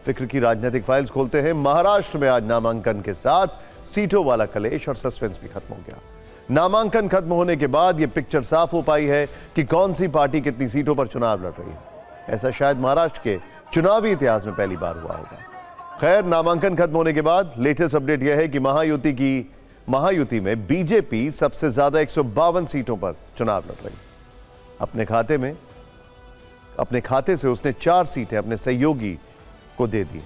फिक्र की राजनीतिक फाइल्स खोलते हैं। महाराष्ट्र में आज नामांकन के साथ सीटों वाला कलेश और सस्पेंस भी खत्म हो गया। नामांकन खत्म होने के बाद यह पिक्चर साफ हो पाई है कि कौन सी पार्टी कितनी सीटों पर चुनाव लड़ रही है। ऐसा शायद महाराष्ट्र के चुनावी इतिहास में पहली बार हुआ होगा। खैर, नामांकन खत्म होने के बाद लेटेस्ट अपडेट यह है कि महायुति में बीजेपी सबसे ज्यादा 152 सीटों पर चुनाव लड़ रही है। अपने खाते से उसने 4 सीटें अपने सहयोगी को दे दी।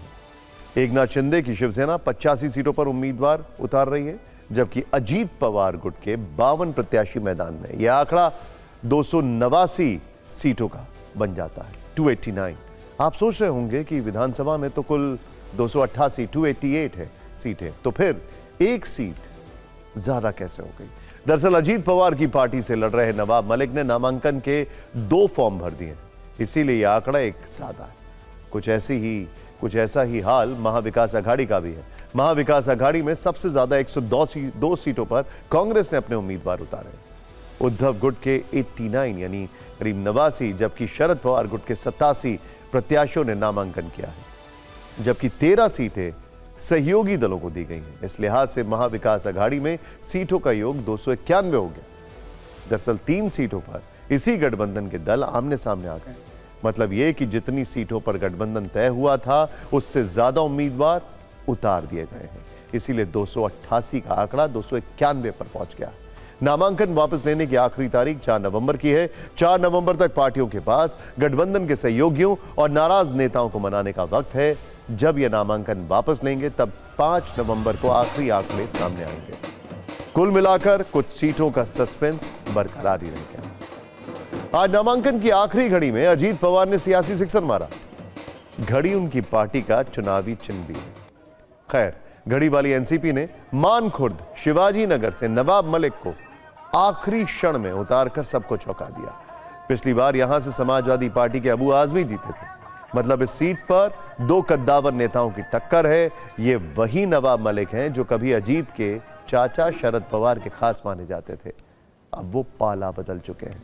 एकनाथ शिंदे की शिवसेना 85 सीटों पर उम्मीदवार उतार रही है, जबकि अजीत पवार गुट के 52 प्रत्याशी मैदान में। यह आंकड़ा 289 सीटों का बन जाता है, 289। आप सोच रहे होंगे कि विधानसभा में तो कुल 288 288 है सीटें, तो फिर एक सीट ज्यादा कैसे हो गई? दरअसल अजीत पवार की पार्टी से लड़ रहे नवाब मलिक ने नामांकन के 2 फॉर्म भर दिए, इसीलिए यह आंकड़ा एक ज्यादा है। कुछ ऐसा ही हाल महाविकास अघाड़ी का भी है। महाविकास अघाड़ी में सबसे ज्यादा 102 सीटों पर कांग्रेस ने अपने उम्मीदवार उतारे। उद्धव गुट के 89 यानी करीब 89, जबकि शरद पवार गुट के 87 प्रत्याशियों ने नामांकन किया है, जबकि 13 सीटें सहयोगी दलों को दी गई हैं। इस लिहाज से महाविकास अघाड़ी में सीटों का योग 291 हो गया। दरअसल 3 सीटों पर इसी गठबंधन के दल आमने सामने आ गए। मतलब यह कि जितनी सीटों पर गठबंधन तय हुआ था, उससे ज्यादा उम्मीदवार उतार दिए गए हैं। इसीलिए 288 का आंकड़ा 291 पर पहुंच गया। नामांकन वापस लेने की आखिरी तारीख 4 नवंबर की है। 4 नवंबर तक पार्टियों के पास गठबंधन के सहयोगियों और नाराज नेताओं को मनाने का वक्त है। जब यह नामांकन वापस लेंगे तब 5 नवंबर को आखिरी आंकड़े सामने आएंगे। कुल मिलाकर कुछ सीटों का सस्पेंस बरकरार ही रह गया। आज नामांकन की आखिरी घड़ी में अजीत पवार ने सियासी सिक्सर मारा। घड़ी उनकी पार्टी का चुनावी चिन्ह भी है। खैर, घड़ी वाली एनसीपी ने मानखुर्द शिवाजी नगर से नवाब मलिक को आखिरी क्षण में उतारकर सबको चौंका दिया। पिछली बार यहां से समाजवादी पार्टी के अबू आजमी जीते थे। मतलब इस सीट पर 2 कद्दावर नेताओं की टक्कर है। ये वही नवाब मलिक हैं जो कभी अजीत के चाचा शरद पवार के खास माने जाते थे। अब वो पाला बदल चुके हैं।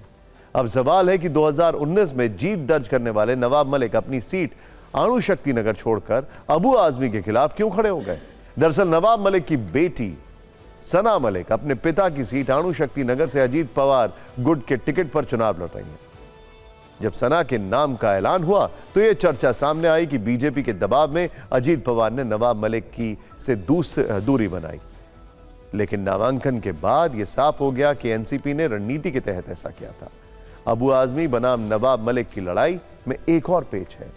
अब सवाल है कि 2019 में जीत दर्ज करने वाले नवाब मलिक अपनी सीट अणुशक्ति नगर छोड़कर अबू आजमी के खिलाफ क्यों खड़े हो गए? दरअसल नवाब मलिक की बेटी सना मलिक अपने पिता की सीट अणुशक्ति नगर से अजीत पवार गुट के टिकट पर चुनाव लड़ रही हैं। जब सना के नाम का ऐलान हुआ तो यह चर्चा सामने आई कि बीजेपी के दबाव में अजीत पवार ने नवाब मलिक की से दूरी बनाई। लेकिन नामांकन के बाद यह साफ हो गया कि एनसीपी ने रणनीति के तहत ऐसा किया था। अबू आजमी बनाम नवाब मलिक की लड़ाई में एक और पेच है।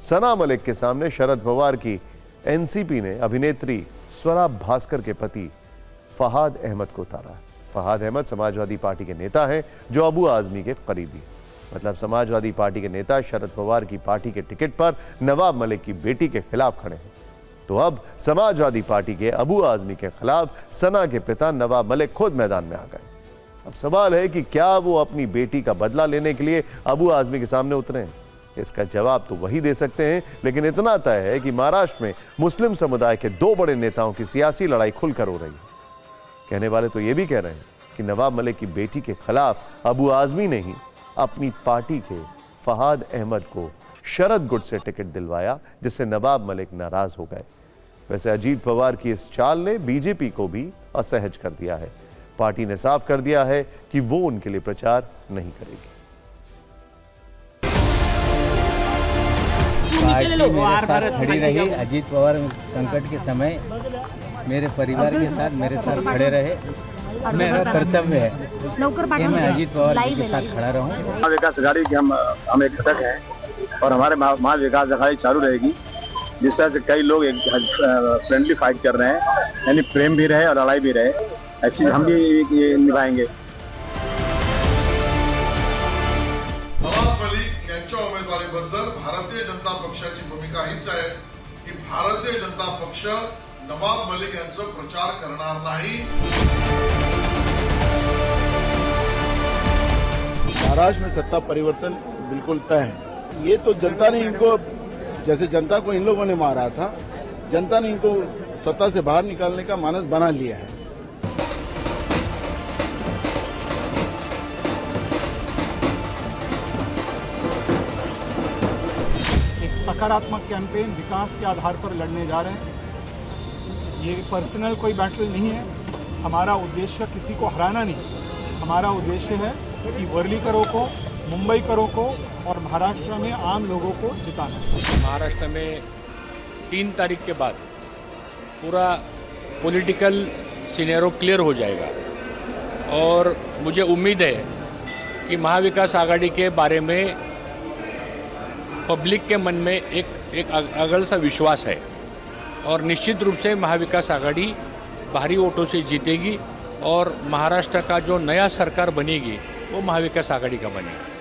सना मलिक के सामने शरद पवार की एनसीपी ने अभिनेत्री स्वरा भास्कर के पति फहाद अहमद को उतारा। फहाद अहमद समाजवादी पार्टी के नेता हैं जो अबू आजमी के करीबी। मतलब समाजवादी पार्टी के नेता शरद पवार की पार्टी के टिकट पर नवाब मलिक की बेटी के खिलाफ खड़े हैं। तो अब समाजवादी पार्टी के अबू आजमी के खिलाफ सना के पिता नवाब मलिक खुद मैदान में आ गए। अब सवाल है कि क्या वो अपनी बेटी का बदला लेने के लिए अबू आजमी के सामने उतरे हैं? इसका जवाब तो वही दे सकते हैं, लेकिन इतना तय है कि महाराष्ट्र में मुस्लिम समुदाय के 2 बड़े नेताओं की सियासी लड़ाई खुलकर हो रही है। कहने वाले तो ये भी कह रहे हैं कि नवाब मलिक की बेटी के खिलाफ अबू आजमी ने ही अपनी पार्टी के फहाद अहमद को शरद गुट से टिकट दिलवाया, जिससे नवाब मलिक नाराज हो गए। वैसे अजीत पवार की इस चाल ने बीजेपी को भी असहज कर दिया है। पार्टी ने साफ कर दिया है कि वो उनके लिए प्रचार नहीं करेगी। पार्टी मेरे साथ खड़ी रही। अजीत पवार संकट के समय मेरे परिवार के साथ मेरे साथ खड़े रहे। मेरा कर्तव्य है कि मैं अजीत पवार के साथ खड़ा रहूं। महाविकास अघाड़ी के हम एक घटक हैं और हमारे महाविकास अघाड़ी चालू रहेगी। जिस तरह से कई लोग एक फ्रेंडली फाइट कर रहे हैं, यानी प्रेम भी रहे और लड़ाई भी रहे, ऐसी हम भी निभाएंगे। नवाब मलिक यांच्या उमेदवारीबद्दल भारतीय जनता पक्षाची भूमिका हीच आहे की भारतीय जनता पक्ष नवाब मलिक यांचा प्रचार करणार नाही। महाराष्ट्र में सत्ता परिवर्तन बिल्कुल तय है। ये तो जनता ने इनको, जैसे जनता को इन लोगों ने मारा था, जनता ने इनको सत्ता से बाहर निकालने का मानस बना लिया है। एक सकारात्मक कैंपेन विकास के आधार पर लड़ने जा रहे हैं। ये पर्सनल कोई बैटल नहीं है। हमारा उद्देश्य किसी को हराना नहीं, हमारा उद्देश्य है कि वर्लीकरों को, मुंबईकरों को और महाराष्ट्र में आम लोगों को जिताना। महाराष्ट्र में 3 तारीख के बाद पूरा पॉलिटिकल सिनेरियो क्लियर हो जाएगा और मुझे उम्मीद है कि महाविकास आघाड़ी के बारे में पब्लिक के मन में एक अगल सा विश्वास है और निश्चित रूप से महाविकास आघाड़ी भारी वोटों से जीतेगी और महाराष्ट्र का जो नया सरकार बनेगी वो महाविकास आघाड़ी का बनेगी।